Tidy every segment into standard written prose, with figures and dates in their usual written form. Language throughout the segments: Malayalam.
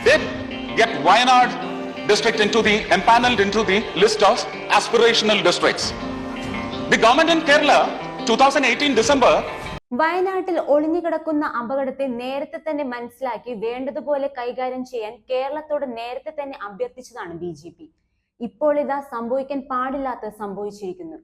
did get Wayanad district empaneled into the list of aspirational districts. The government in Kerala, 2018 December, വയനാട്ടിൽ ഒളിഞ്ഞുകിടക്കുന്ന അപകടത്തെ നേരത്തെ തന്നെ മനസ്സിലാക്കി വേണ്ടതുപോലെ കൈകാര്യം ചെയ്യാൻ കേരളത്തോട് നേരത്തെ തന്നെ അഭ്യർത്ഥിച്ചതാണ് BJP. ഇപ്പോൾ ഇതാ സംഭവിക്കാൻ പാടില്ലാത്തത് സംഭവിച്ചിരിക്കുന്നു.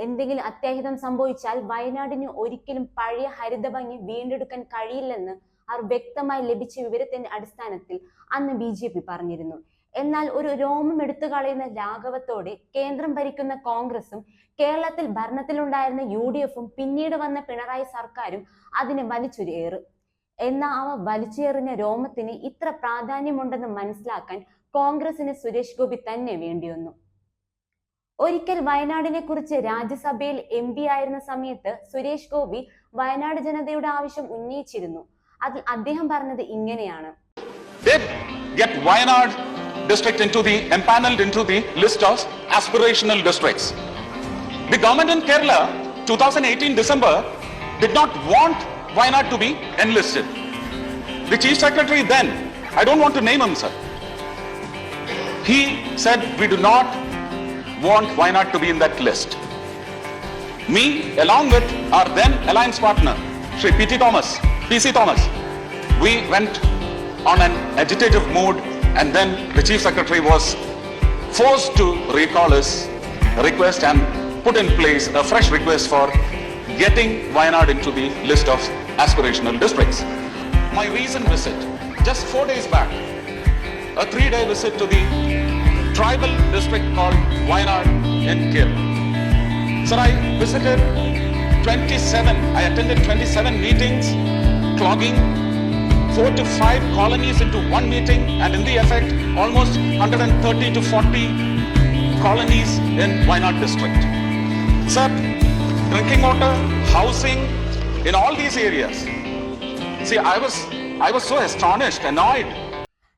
എന്തെങ്കിലും അത്യാഹിതം സംഭവിച്ചാൽ വയനാടിന് ഒരിക്കലും പഴയ ഹരിതഭംഗി വീണ്ടെടുക്കാൻ കഴിയില്ലെന്ന് അവർ വ്യക്തമായി ലഭിച്ച വിവരത്തിന്റെ അടിസ്ഥാനത്തിൽ അന്ന് BJP പറഞ്ഞിരുന്നു. എന്നാൽ ഒരു രോമം എടുത്തു കളയുന്ന ലാഘവത്തോടെ കേന്ദ്രം ഭരിക്കുന്ന കോൺഗ്രസും കേരളത്തിൽ ഭരണത്തിലുണ്ടായിരുന്ന UDF-ഉം പിന്നീട് വന്ന പിണറായി സർക്കാരും അതിനെ വലിച്ചൊരേറ്. എന്നാൽ അവ വലിച്ചെറിഞ്ഞ രോമത്തിന് ഇത്ര പ്രാധാന്യമുണ്ടെന്ന് മനസ്സിലാക്കാൻ കോൺഗ്രസിന് സുരേഷ് ഗോപി തന്നെ വേണ്ടിവന്നു. ഒരിക്കൽ വയനാടിനെ കുറിച്ച് രാജ്യസഭയിൽ MP ആയിരുന്ന സമയത്ത് സുരേഷ് ഗോപി വയനാട് ജനതയുടെ ആവശ്യം ഉന്നയിച്ചിരുന്നു. അതിൽ അദ്ദേഹം പറഞ്ഞത് ഇങ്ങനെയാണ്: district empaneled into the list of aspirational districts. The government in Kerala, 2018 December, did not want Wayanad to be enlisted. The chief secretary then, I don't want to name him, sir, he said we do not want Wayanad to be in that list. Me, along with our then alliance partner, Shri PC Thomas, we went on an agitative mood, and then the chief secretary was forced to recall his request and put in place a fresh request for getting Wayanad into the list of aspirational districts. My recent visit, just 4 days back, a 3-day visit to the tribal district called Wayanad in Kerala. Sir, I attended 27 meetings, clogging 4 to 5 colonies into one meeting, and in the effect, almost 130 to 40 colonies in Wayanad district. Sir, drinking water, housing, in all these areas. See, I was so astonished, annoyed.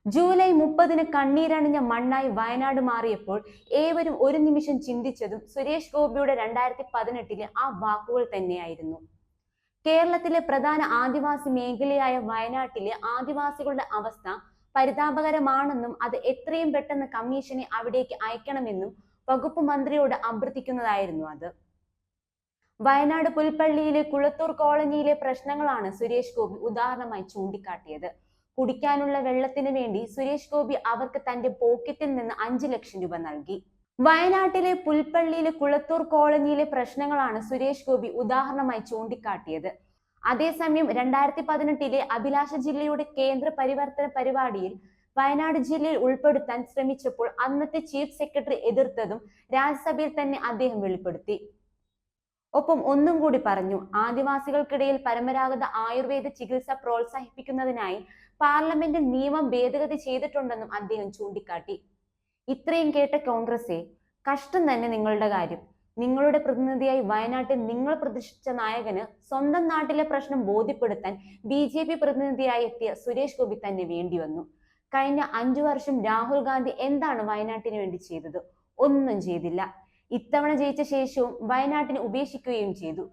July 30-ന് കണ്ണീരണിഞ്ഞ മണ്ണായി വയനാട് മാറിയപ്പോൾ ഏവരും ഒരു നിമിഷം ചിന്തിച്ചതും സുരേഷ് ഗോപിയുടെ 2018-ലെ ആ വാക്കുകൾ തന്നെയായിരുന്നു. കേരളത്തിലെ പ്രധാന ആദിവാസി മേഖലയായ വയനാട്ടിലെ ആദിവാസികളുടെ അവസ്ഥ പരിതാപകരമാണെന്നും അത് എത്രയും പെട്ടെന്ന് കമ്മീഷനെ അവിടേക്ക് അയക്കണമെന്നും വകുപ്പ് മന്ത്രിയോട് അഭ്യർത്ഥിക്കുന്നതായിരുന്നു അത്. വയനാട് പുൽപ്പള്ളിയിലെ കുളത്തൂർ കോളനിയിലെ പ്രശ്നങ്ങളാണ് സുരേഷ് ഗോപി ഉദാഹരണമായി ചൂണ്ടിക്കാട്ടിയത്. കുടിക്കാനുള്ള വെള്ളത്തിന് വേണ്ടി സുരേഷ് ഗോപി അവർക്ക് തന്റെ പോക്കറ്റിൽ നിന്ന് 5 ലക്ഷം രൂപ നൽകി. വയനാട്ടിലെ പുൽപ്പള്ളിയിലെ കുളത്തൂർ കോളനിയിലെ പ്രശ്നങ്ങളാണ് സുരേഷ് ഗോപി ഉദാഹരണമായി ചൂണ്ടിക്കാട്ടിയത്. അതേസമയം 2018-ലെ അഭിലാഷ ജില്ലയുടെ കേന്ദ്ര പരിവർത്തന പരിപാടിയിൽ വയനാട് ജില്ലയിൽ ഉൾപ്പെടുത്താൻ ശ്രമിച്ചപ്പോൾ അന്നത്തെ ചീഫ് സെക്രട്ടറി എതിർത്തതും രാജ്യസഭയിൽ തന്നെ അദ്ദേഹം വെളിപ്പെടുത്തി. ഒപ്പം ഒന്നും കൂടി പറഞ്ഞു, ആദിവാസികൾക്കിടയിൽ പരമ്പരാഗത ആയുർവേദ ചികിത്സ പ്രോത്സാഹിപ്പിക്കുന്നതിനായി പാർലമെന്റിൽ നിയമം ഭേദഗതി ചെയ്തിട്ടുണ്ടെന്നും അദ്ദേഹം ചൂണ്ടിക്കാട്ടി. ഇത്രയും കേട്ട കോൺഗ്രസെ, കഷ്ടം തന്നെ നിങ്ങളുടെ കാര്യം. നിങ്ങളുടെ പ്രതിനിധിയായി വയനാട്ടിൽ നിങ്ങൾ പ്രതീക്ഷിച്ച നായകന് സ്വന്തം നാട്ടിലെ പ്രശ്നം ബോധ്യപ്പെടുത്താൻ BJP പ്രതിനിധിയായി എത്തിയ സുരേഷ് ഗോപി തന്നെ വേണ്ടി വന്നു. കഴിഞ്ഞ 5 വർഷം രാഹുൽ ഗാന്ധി എന്താണ് വയനാട്ടിന് വേണ്ടി ചെയ്തത്? ഒന്നും ചെയ്തില്ല. ഇത്തവണ ജയിച്ച ശേഷവും വയനാട്ടിനെ ഉപേക്ഷിക്കുകയും ചെയ്തു.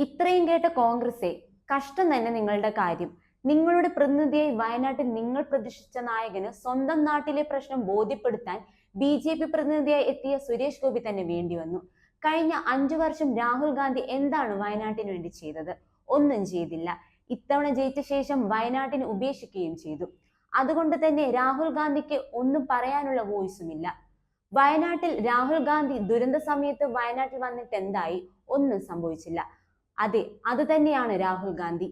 ഇത്രയും കേട്ട കോൺഗ്രസെ, കഷ്ടം തന്നെ നിങ്ങളുടെ കാര്യം. നിങ്ങളുടെ പ്രതിനിധിയായി വയനാട്ടിൽ നിങ്ങൾ പ്രതീക്ഷിച്ച നായകന് സ്വന്തം നാട്ടിലെ പ്രശ്നം ബോധ്യപ്പെടുത്താൻ BJP പ്രതിനിധിയായി എത്തിയ സുരേഷ് ഗോപി തന്നെ വേണ്ടി വന്നു. കഴിഞ്ഞ 5 വർഷം രാഹുൽ ഗാന്ധി എന്താണ് വയനാട്ടിന് വേണ്ടി ചെയ്തത്? ഒന്നും ചെയ്തില്ല. ഇത്തവണ ജയിച്ച ശേഷം വയനാട്ടിനെ ഉപേക്ഷിക്കുകയും ചെയ്തു. അതുകൊണ്ട് തന്നെ രാഹുൽ ഗാന്ധിക്ക് ഒന്നും പറയാനുള്ള വോയിസുമില്ല. വയനാട്ടിൽ രാഹുൽ ഗാന്ധി ദുരന്ത സമയത്ത് വയനാട്ടിൽ വന്നിട്ട് എന്തായി? ഒന്നും സംഭവിച്ചില്ല. അതെ, അത് തന്നെയാണ് രാഹുൽ ഗാന്ധി.